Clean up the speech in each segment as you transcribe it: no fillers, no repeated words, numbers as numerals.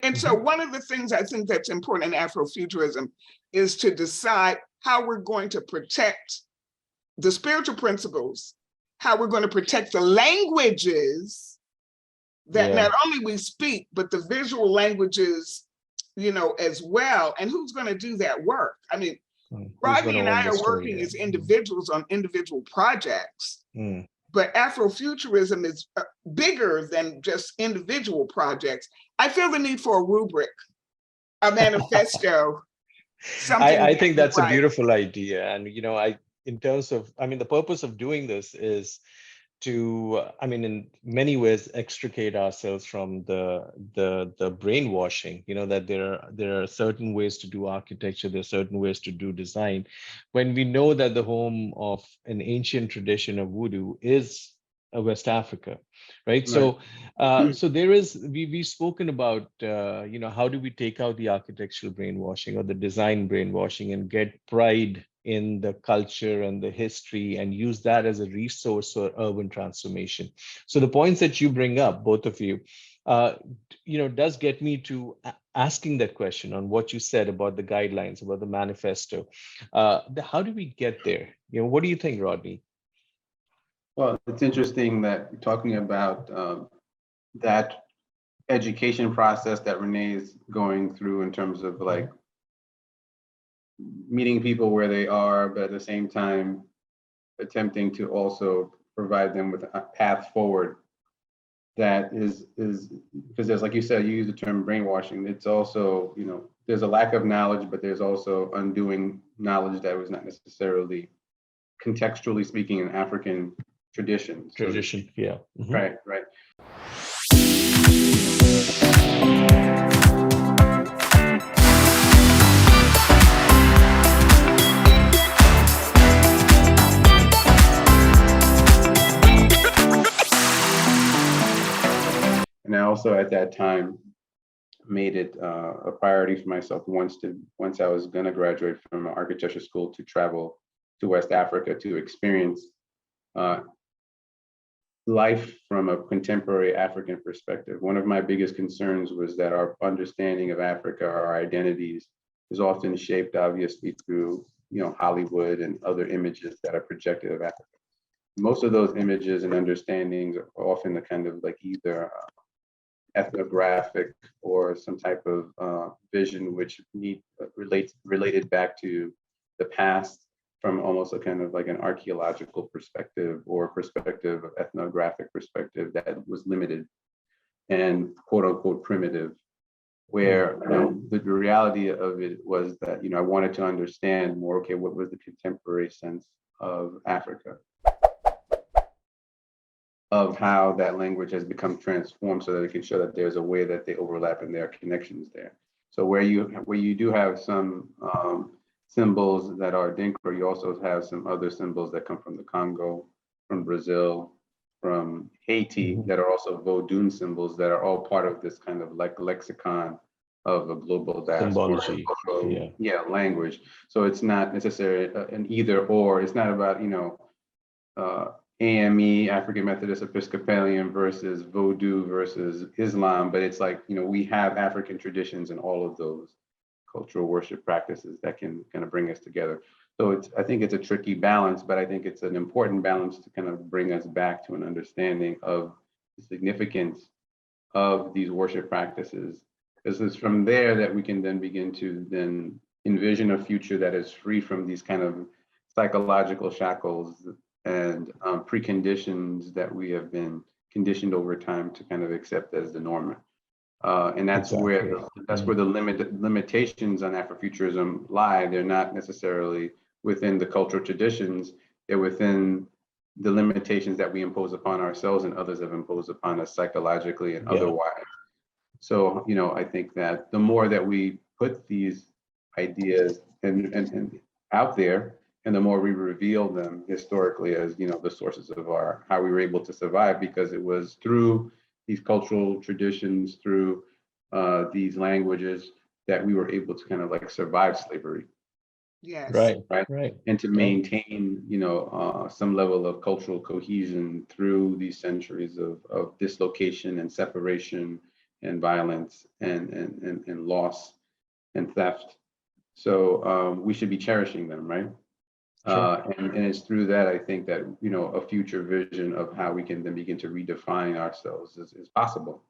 And so one of the things I think that's important in Afrofuturism is to decide how we're going to protect the spiritual principles, how we're going to protect the languages that not only we speak, but the visual languages, you know, as well. And who's going to do that work? I mean, Rodney and I are working as individuals on individual projects, but Afrofuturism is bigger than just individual projects. I feel the need for a rubric, a manifesto, something. I think that's a beautiful idea. And, you know, in terms of, I mean, the purpose of doing this is to, I mean, in many ways, extricate ourselves from the brainwashing, you know, that there are certain ways to do architecture, there are certain ways to do design. When we know that the home of an ancient tradition of voodoo is West Africa, right? So, so there is, we've spoken about, you know, how do we take out the architectural brainwashing or the design brainwashing and get pride in the culture and the history and use that as a resource for urban transformation. So the points that you bring up, both of you, you know, does get me to asking that question on what you said about the guidelines, about the manifesto. How do we get there? You know, what do you think, Rodney? Well, it's interesting that you're talking about that education process that Renee is going through in terms of like meeting people where they are, but at the same time, attempting to also provide them with a path forward that is because there's, like you said, you use the term brainwashing. It's also, you know, there's a lack of knowledge, but there's also undoing knowledge that was not necessarily contextually speaking in African traditions. Yeah. Right. And I also at that time made it a priority for myself once I was going to graduate from architecture school to travel to West Africa to experience life from a contemporary African perspective. One of my biggest concerns was that our understanding of Africa, our identities, is often shaped obviously through, you know, Hollywood and other images that are projected of Africa. Most of those images and understandings are often the kind of like either ethnographic or some type of vision which related back to the past from almost a kind of like an archaeological perspective or perspective of ethnographic perspective that was limited and quote unquote primitive, where, you know, the reality of it was that, you know, I wanted to understand more, okay, what was the contemporary sense of Africa, of how that language has become transformed so that it can show that there's a way that they overlap and there are connections there. So where you do have some symbols that are Dinka, you also have some other symbols that come from the Congo, from Brazil, from Haiti, that are also Vodun symbols that are all part of this kind of like lexicon of a global diaspora, language. So it's not necessarily an either or. It's not about, you know, AME, African Methodist Episcopalian versus Vodou versus Islam, but it's like, you know, we have African traditions in all of those cultural worship practices that can kind of bring us together. So I think it's a tricky balance, but I think it's an important balance to kind of bring us back to an understanding of the significance of these worship practices. Because it's from there that we can then begin to then envision a future that is free from these kind of psychological shackles and preconditions that we have been conditioned over time to kind of accept as the norm. And that's where the limitations on Afrofuturism lie. They're not necessarily within the cultural traditions, they're within the limitations that we impose upon ourselves and others have imposed upon us psychologically and otherwise. So, you know, I think that the more that we put these ideas and out there, and the more we reveal them historically as, you know, the sources of how we were able to survive, because it was through these cultural traditions, through these languages that we were able to kind of like survive slavery. Yes. Right. And to maintain, you know, some level of cultural cohesion through these centuries of dislocation and separation and violence and loss and theft. So we should be cherishing them, right? Sure. And it's through that, I think that, you know, a future vision of how we can then begin to redefine ourselves is possible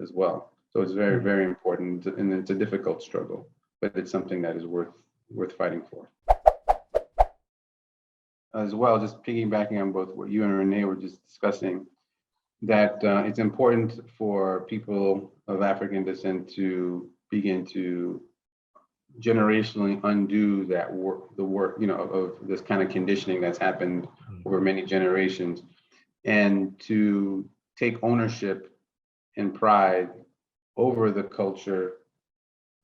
as well. So it's very, very important, and it's a difficult struggle, but it's something that is worth fighting for. As well, just piggybacking on both what you and Renee were just discussing, that it's important for people of African descent to begin to generationally undo that work, the work, you know, of this kind of conditioning that's happened over many generations, and to take ownership and pride over the culture,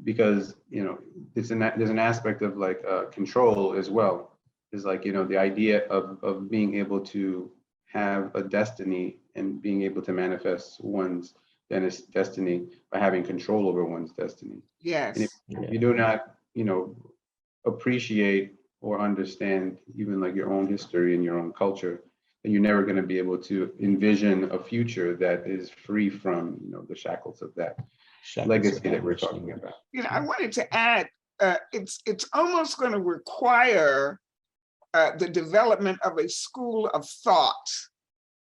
because, you know, there's an aspect of like control as well. Is like, you know, the idea of being able to have a destiny and being able to manifest one's destiny by having control over one's destiny. Yes. And if you do not, you know, appreciate or understand even like your own history and your own culture, then you're never going to be able to envision a future that is free from, you know, the shackles of that legacy that we're talking about. You know, I wanted to add, it's almost going to require the development of a school of thought.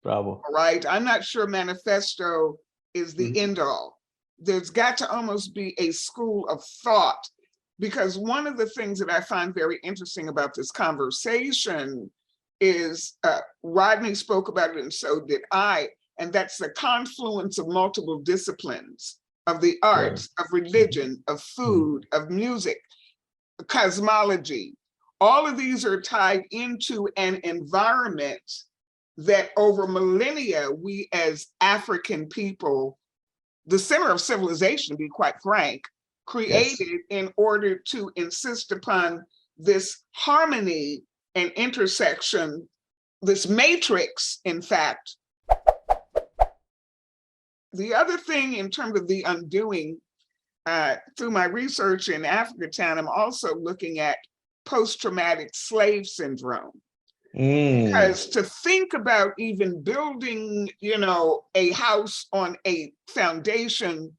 Bravo. Right? I'm not sure manifesto is the end all. There's got to almost be a school of thought, because one of the things that I find very interesting about this conversation is Rodney spoke about it, and so did I, and that's the confluence of multiple disciplines, of the arts, of religion, of food, of music, cosmology. All of these are tied into an environment that over millennia, we as African people, the center of civilization, to be quite frank, created in order to insist upon this harmony and intersection, this matrix, in fact. The other thing in terms of the undoing, through my research in Africatown, I'm also looking at post-traumatic slave syndrome. Because to think about even building, you know, a house on a foundation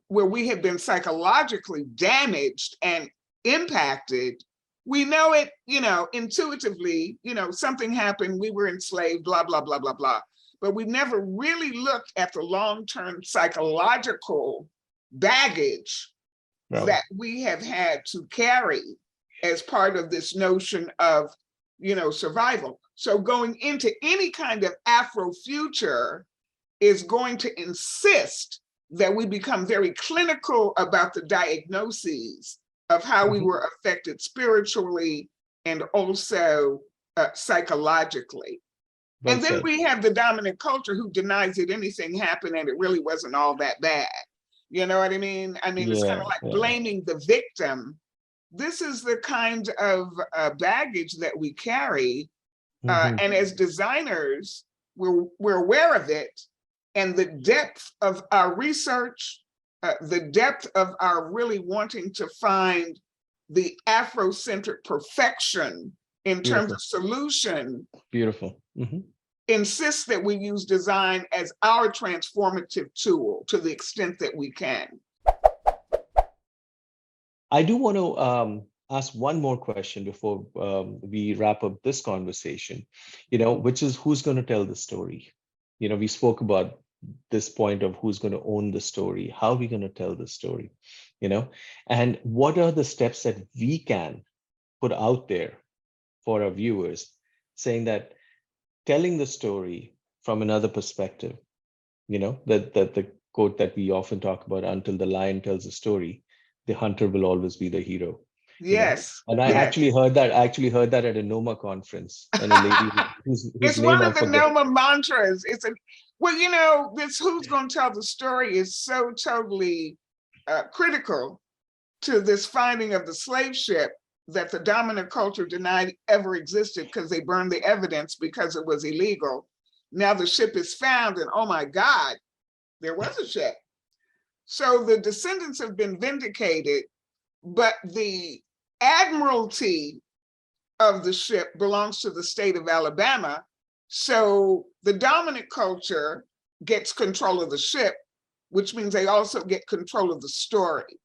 where we have been psychologically damaged and impacted, we know it, you know, intuitively, you know, something happened, we were enslaved, blah, blah, blah, blah, blah. But we never really looked at the long-term psychological baggage that we have had to carry as part of this notion of, you know, survival. So going into any kind of Afrofuture is going to insist that we become very clinical about the diagnoses of how we were affected spiritually and also psychologically. And then we have the dominant culture who denies that anything happened and it really wasn't all that bad. You know what I mean? I mean, it's kind of like blaming the victim. This is the kind of baggage that we carry. And as designers, we're aware of it. And the depth of our research, the depth of our really wanting to find the Afrocentric perfection in terms of solution. Insists that we use design as our transformative tool to the extent that we can. I do want to ask one more question before we wrap up this conversation, you know, which is who's going to tell the story? You know, we spoke about this point of who's going to own the story, how are we going to tell the story, you know, and what are the steps that we can put out there for our viewers, saying that telling the story from another perspective, you know, that the quote that we often talk about, until the lion tells a story, the hunter will always be the hero. Yes. You know? And I actually heard that at a NOMA conference. And a lady whose it's one of the NOMA mantras. It's a, well, you know, this who's going to tell the story is so totally critical to this finding of the slave ship that the dominant culture denied ever existed because they burned the evidence because it was illegal. Now the ship is found and oh my God, there was a ship. So the descendants have been vindicated, but the admiralty of the ship belongs to the state of Alabama. So the dominant culture gets control of the ship, which means they also get control of the story.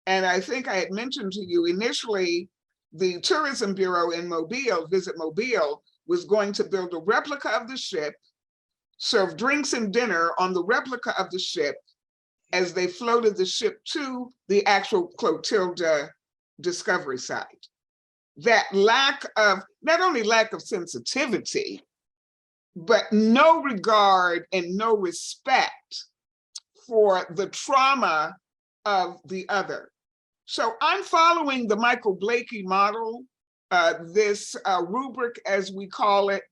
And I think I had mentioned to you initially, the Tourism Bureau in Mobile, Visit Mobile, was going to build a replica of the ship, serve drinks and dinner on the replica of the ship as they floated the ship to the actual Clotilda discovery site. That lack of, not only lack of sensitivity, but no regard and no respect for the trauma of the other. So I'm following the Michael Blakey model, this rubric, as we call it,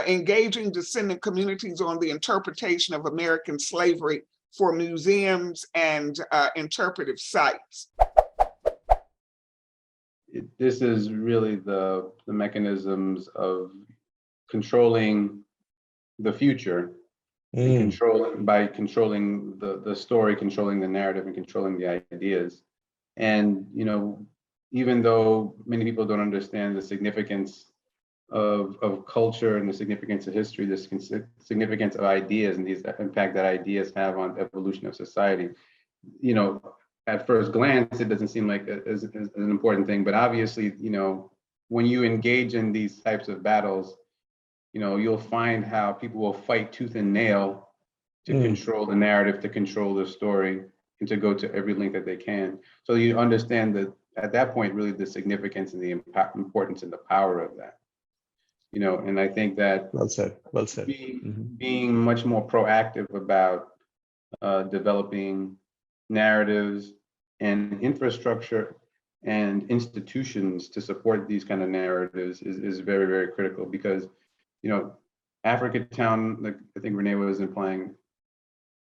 engaging descendant communities on the interpretation of American slavery for museums and interpretive sites. This is really the mechanisms of controlling the future, and by controlling the story, controlling the narrative, and controlling the ideas. And, you know, even though many people don't understand the significance of culture and the significance of history, the significance of ideas and the impact that ideas have on the evolution of society, you know, at first glance, it doesn't seem like as an important thing, but obviously, you know, when you engage in these types of battles, you know, you'll find how people will fight tooth and nail to control the narrative, to control the story, and to go to every length that they can. So you understand that at that point, really the significance and the importance and the power of that. You know, and I think that well said. Being much more proactive about developing narratives and infrastructure and institutions to support these kind of narratives is very, very critical, because, you know, Africatown, like I think Renee was implying,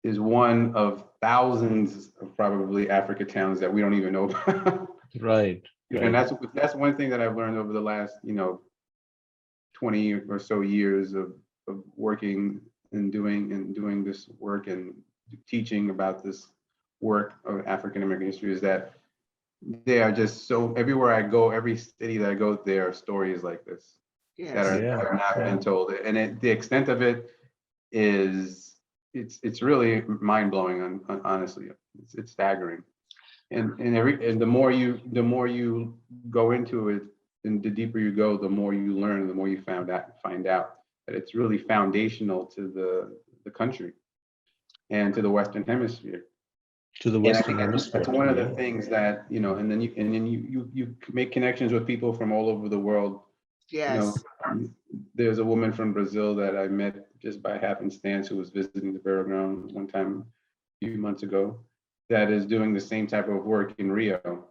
is one of thousands of probably Africatowns that we don't even know about. Right. And that's one thing that I've learned over the last, you know, 20 or so years of working and doing this work and teaching about this work of African American history, is that they are just so, everywhere I go, every city that I go, there are stories like this that are not been told. And the extent of it is, it's really mind blowing. Honestly, it's staggering. And the more you go into it, and the deeper you go, the more you learn, the more you find out that it's really foundational to the country and to the Western Hemisphere. To the Western Hemisphere. That's one of the things that, you know, and then you make connections with people from all over the world. Yes. You know, there's a woman from Brazil that I met just by happenstance who was visiting the burial ground one time a few months ago, that is doing the same type of work in Rio.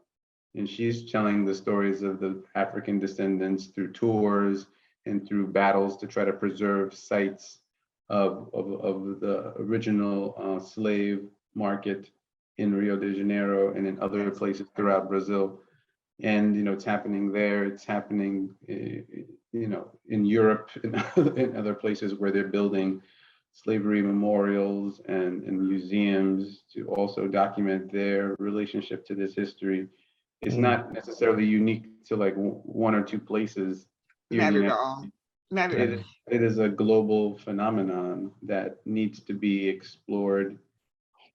And she's telling the stories of the African descendants through tours and through battles to try to preserve sites of the original slave market in Rio de Janeiro and in other places throughout Brazil. And, you know, it's happening there, it's happening, you know, in Europe and in other places where they're building slavery memorials and museums to also document their relationship to this history. It's not necessarily unique to like one or two places. Not at all. Not at all. It is a global phenomenon that needs to be explored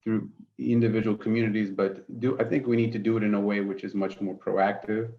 through individual communities, but I think we need to do it in a way which is much more proactive